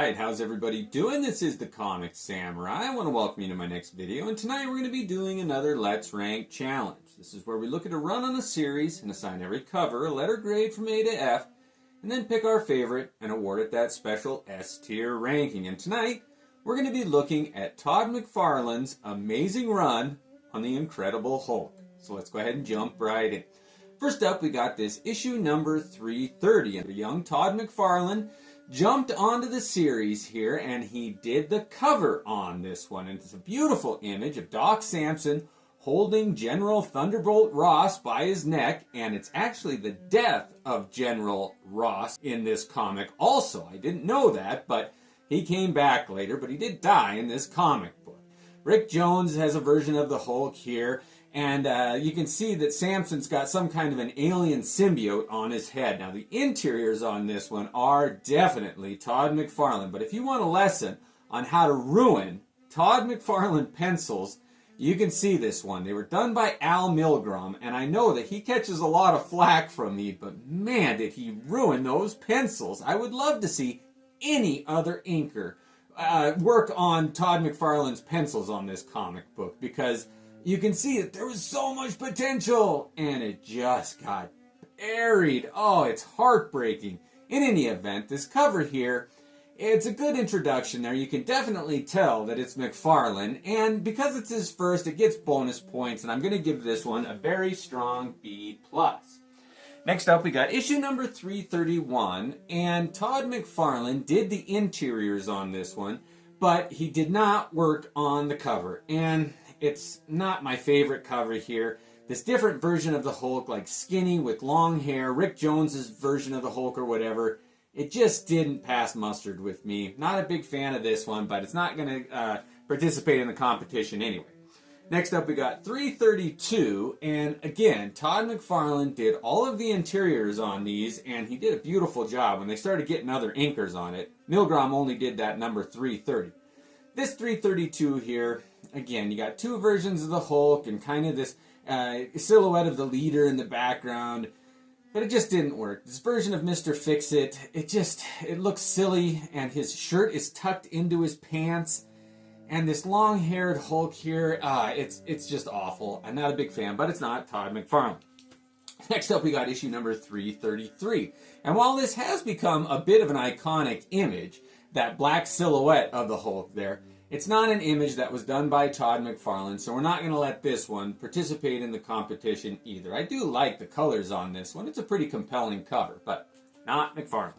Alright, how's everybody doing? This is the Comic Samurai. I want to welcome you to my next video, and tonight we're going to be doing another Let's Rank challenge. This is where we look at a run on a series and assign every cover a letter grade from A to F, and then pick our favorite and award it that special S tier ranking. And tonight we're going to be looking at Todd McFarlane's amazing run on the Incredible Hulk. So let's go ahead and jump right in. First up, we got this issue number 330, and young Todd McFarlane jumped onto the series here, and he did the cover on this one. And it's a beautiful image of Doc Samson holding General Thunderbolt Ross by his neck, and it's actually the death of General Ross in this comic also. I didn't know that, but he came back later, but he did die in this comic book. Rick Jones has a version of the Hulk here, and you can see that Samson's got some kind of an alien symbiote on his head. Now, the interiors on this one are definitely Todd McFarlane, but if you want a lesson on how to ruin Todd McFarlane pencils, you can see this one. They were done by Al Milgrom, and I know that he catches a lot of flack from me, but man, did he ruin those pencils. I would love to see any other inker work on Todd McFarlane's pencils on this comic book, because you can see that there was so much potential, and it just got buried. Oh, it's heartbreaking. In any event, this cover here, it's a good introduction there. You can definitely tell that it's McFarlane, and because it's his first, it gets bonus points, and I'm going to give this one a very strong B+. Next up, we got issue number 331, and Todd McFarlane did the interiors on this one, but he did not work on the cover, and it's not my favorite cover here. This different version of the Hulk, like skinny with long hair, Rick Jones's version of the Hulk or whatever, it just didn't pass mustard with me. Not a big fan of this one, but it's not going to participate in the competition anyway. Next up, we got 332, and again, Todd McFarlane did all of the interiors on these, and he did a beautiful job. When they started getting other inkers on it, Milgrom only did that number 330. This 332 here, again, you got two versions of the Hulk and kind of this silhouette of the leader in the background, but it just didn't work. This version of Mr. Fix-It, it looks silly, and his shirt is tucked into his pants, and this long-haired Hulk here, it's just awful. I'm not a big fan, but it's not Todd McFarlane. Next up, we got issue number 333, and while this has become a bit of an iconic image, that black silhouette of the Hulk there, it's not an image that was done by Todd McFarlane, so we're not going to let this one participate in the competition either. I do like the colors on this one. It's a pretty compelling cover, but not McFarlane.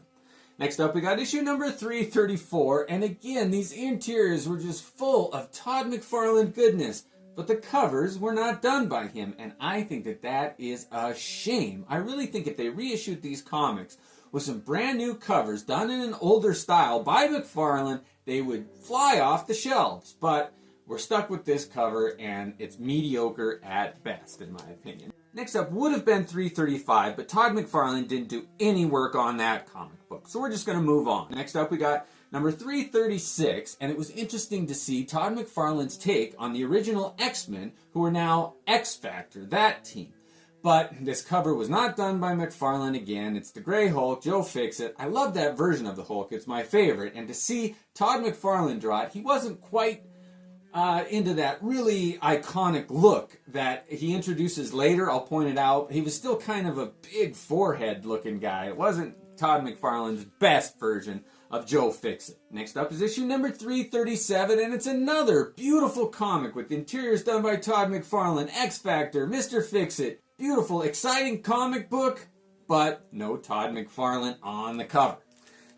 Next up, we got issue number 334, and again, these interiors were just full of Todd McFarlane goodness, but the covers were not done by him, and I think that that is a shame. I really think if they reissued these comics with some brand new covers done in an older style by McFarlane, they would fly off the shelves. But we're stuck with this cover, and it's mediocre at best, in my opinion. Next up would have been 335, but Todd McFarlane didn't do any work on that comic book, so we're just going to move on. Next up, we got number 336, and it was interesting to see Todd McFarlane's take on the original X-Men, who are now X-Factor, that team. But this cover was not done by McFarlane again. It's the Gray Hulk, Joe Fix-It. I love that version of the Hulk. It's my favorite. And to see Todd McFarlane draw it, he wasn't quite into that really iconic look that he introduces later. I'll point it out. He was still kind of a big forehead-looking guy. It wasn't Todd McFarlane's best version of Joe Fix-It. Next up is issue number 337, and it's another beautiful comic with interiors done by Todd McFarlane, X-Factor, Mr. Fix-It. Beautiful, exciting comic book, but no Todd McFarlane on the cover.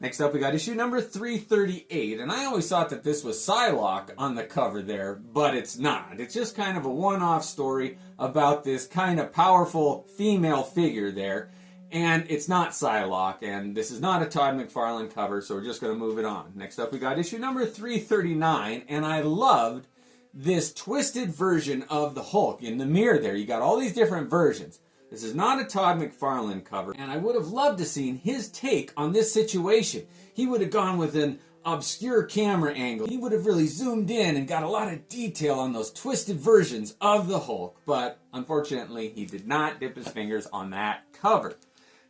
Next up, we got issue number 338, and I always thought that this was Psylocke on the cover there, but it's not. It's just kind of a one-off story about this kind of powerful female figure there, and it's not Psylocke, and this is not a Todd McFarlane cover, so we're just going to move it on. Next up, we got issue number 339, and I loved this twisted version of the Hulk in the mirror there. You got all these different versions. This is not a Todd McFarlane cover, and I would have loved to seen his take on this situation. He would have gone with an obscure camera angle. He would have really zoomed in and got a lot of detail on those twisted versions of the Hulk, but unfortunately he did not dip his fingers on that cover.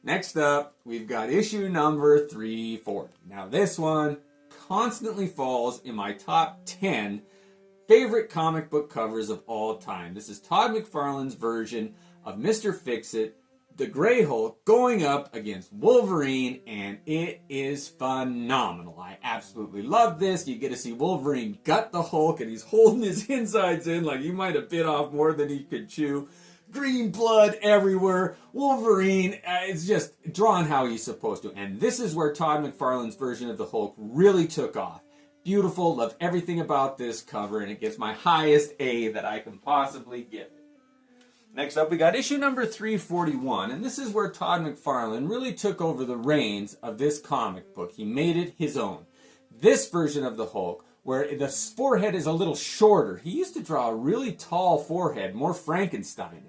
Next up, we've got issue number 340. Now this one, constantly falls in my top 10 favorite comic book covers of all time. This is Todd McFarlane's version of Mr. Fix-It, the Gray Hulk, going up against Wolverine, and it is phenomenal. I absolutely love this. You get to see Wolverine gut the Hulk, and he's holding his insides in like he might have bit off more than he could chew. Green blood everywhere. Wolverine is just drawn how he's supposed to. And this is where Todd McFarlane's version of the Hulk really took off. Beautiful, love everything about this cover, and it gets my highest A that I can possibly give it. Next up, we got issue number 341, and this is where Todd McFarlane really took over the reins of this comic book. He made it his own. This version of the Hulk, where the forehead is a little shorter. He used to draw a really tall forehead, more Frankensteinish.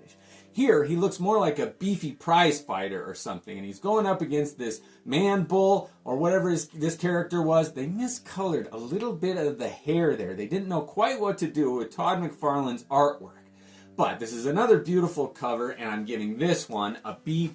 Here, he looks more like a beefy prize fighter or something, and he's going up against this man-bull, or whatever this character was. They miscolored a little bit of the hair there. They didn't know quite what to do with Todd McFarlane's artwork. But this is another beautiful cover, and I'm giving this one a B+.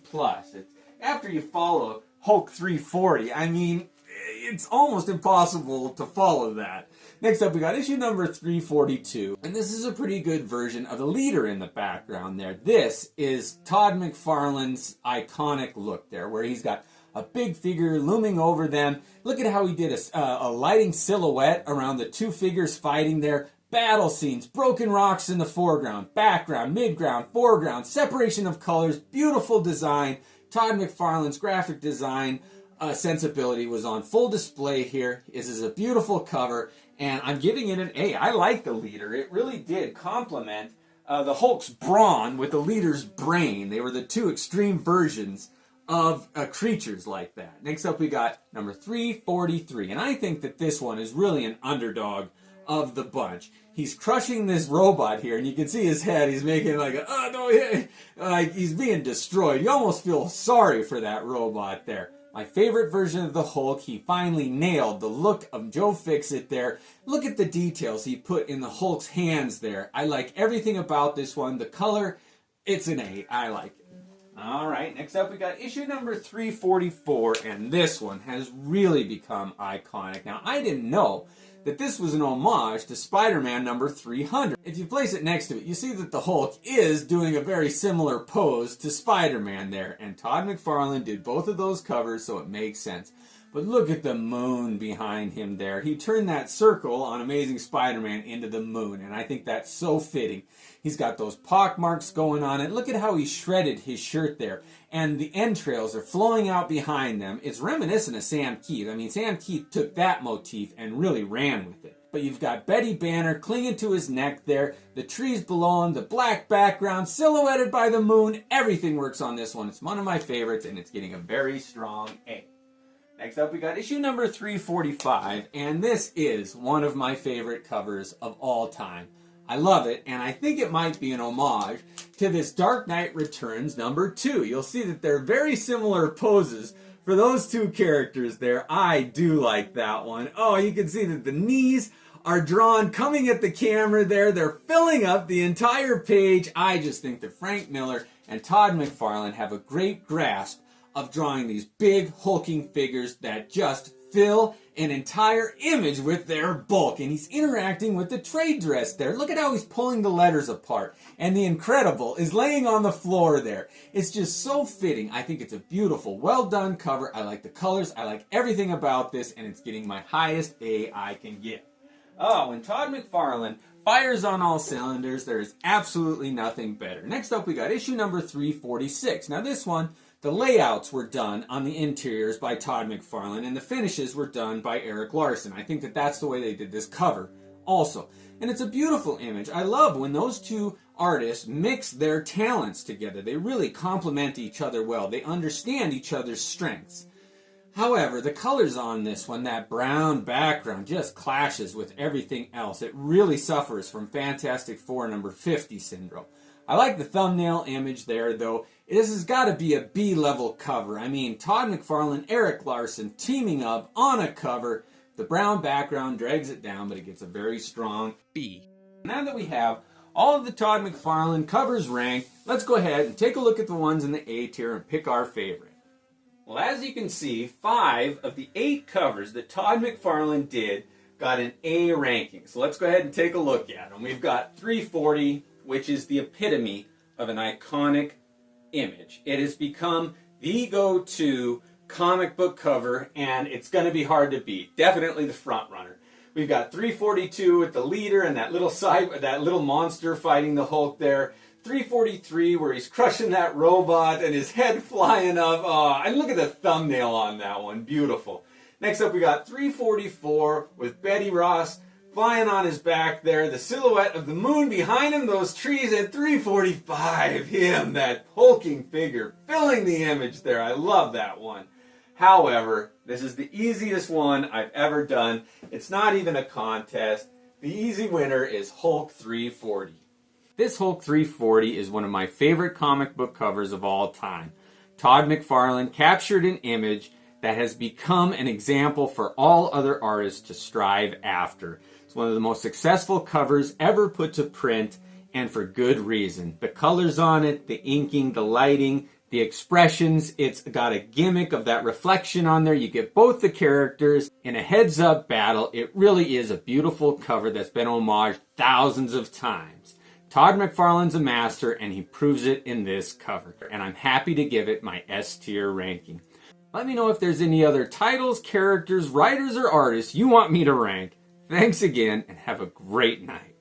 After you follow Hulk 340, I mean, it's almost impossible to follow that. Next up, we got issue number 342, and this is a pretty good version of the leader in the background there. This is Todd McFarlane's iconic look there, where he's got a big figure looming over them. Look at how he did a lighting silhouette around the two figures fighting there. Battle scenes, broken rocks in the foreground, background, midground, foreground, separation of colors, beautiful design. Todd McFarlane's graphic design sensibility was on full display here. This is a beautiful cover, and I'm giving it an A. I like the leader. It really did complement the Hulk's brawn with the leader's brain. They were the two extreme versions of creatures like that. Next up, we got number 343, and I think that this one is really an underdog of the bunch. He's crushing this robot here, and you can see his head. He's making like a, oh no, yeah, like he's being destroyed. You almost feel sorry for that robot there. My favorite version of the Hulk, he finally nailed the look of Joe Fix-It there. Look at the details he put in the Hulk's hands there. I like everything about this one. The color, it's an A. I like it. All right, next up we got issue number 344, and this one has really become iconic. Now, I didn't know that this was an homage to Spider-Man number 300. If you place it next to it, you see that the Hulk is doing a very similar pose to Spider-Man there, and Todd McFarlane did both of those covers, so it makes sense. But look at the moon behind him there. He turned that circle on Amazing Spider-Man into the moon, and I think that's so fitting. He's got those pock marks going on it. Look at how he shredded his shirt there. And the entrails are flowing out behind them. It's reminiscent of Sam Keith. I mean, Sam Keith took that motif and really ran with it. But you've got Betty Banner clinging to his neck there. The trees below him, the black background, silhouetted by the moon. Everything works on this one. It's one of my favorites, and it's getting a very strong A. Next up, we got issue number 345, and this is one of my favorite covers of all time. I love it, and I think it might be an homage to this Dark Knight Returns number 2. You'll see that they're very similar poses for those two characters there. I do like that one. Oh, you can see that the knees are drawn coming at the camera there. They're filling up the entire page. I just think that Frank Miller and Todd McFarlane have a great grasp of drawing these big hulking figures that just fill an entire image with their bulk. And he's interacting with the trade dress there. Look at how he's pulling the letters apart. And the Incredible is laying on the floor there. It's just so fitting. I think it's a beautiful, well done cover. I like the colors. I like everything about this. And it's getting my highest A I can give. Oh, when Todd McFarlane fires on all cylinders, there is absolutely nothing better. Next up, we got issue number 346. Now this one, the layouts were done on the interiors by Todd McFarlane, and the finishes were done by Eric Larson. I think that that's the way they did this cover also. And it's a beautiful image. I love when those two artists mix their talents together. They really complement each other well. They understand each other's strengths. However, the colors on this one, that brown background, just clashes with everything else. It really suffers from Fantastic Four number 50 syndrome. I like the thumbnail image there, though. This has got to be a B-level cover. I mean, Todd McFarlane, Eric Larson teaming up on a cover. The brown background drags it down, but it gets a very strong B. Now that we have all of the Todd McFarlane covers ranked, let's go ahead and take a look at the ones in the A tier and pick our favorite. Well, as you can see, 5 of the 8 covers that Todd McFarlane did got an A ranking. So let's go ahead and take a look at them. We've got 340, which is the epitome of an iconic image. It has become the go-to comic book cover, and it's going to be hard to beat. Definitely the front runner. We've got 342 with the leader and that little monster fighting the Hulk there. 343 where he's crushing that robot and his head flying up. Oh, and look at the thumbnail on that one. Beautiful. Next up we got 344 with Betty Ross flying on his back there. The silhouette of the moon behind him, those trees, and 345. Him, that hulking figure, filling the image there. I love that one. However, this is the easiest one I've ever done. It's not even a contest. The easy winner is Hulk 340. This Hulk 340 is one of my favorite comic book covers of all time. Todd McFarlane captured an image that has become an example for all other artists to strive after. It's one of the most successful covers ever put to print, and for good reason. The colors on it, the inking, the lighting, the expressions, it's got a gimmick of that reflection on there. You get both the characters in a heads-up battle. It really is a beautiful cover that's been homaged thousands of times. Todd McFarlane's a master, and he proves it in this cover. And I'm happy to give it my S tier ranking. Let me know if there's any other titles, characters, writers, or artists you want me to rank. Thanks again, and have a great night.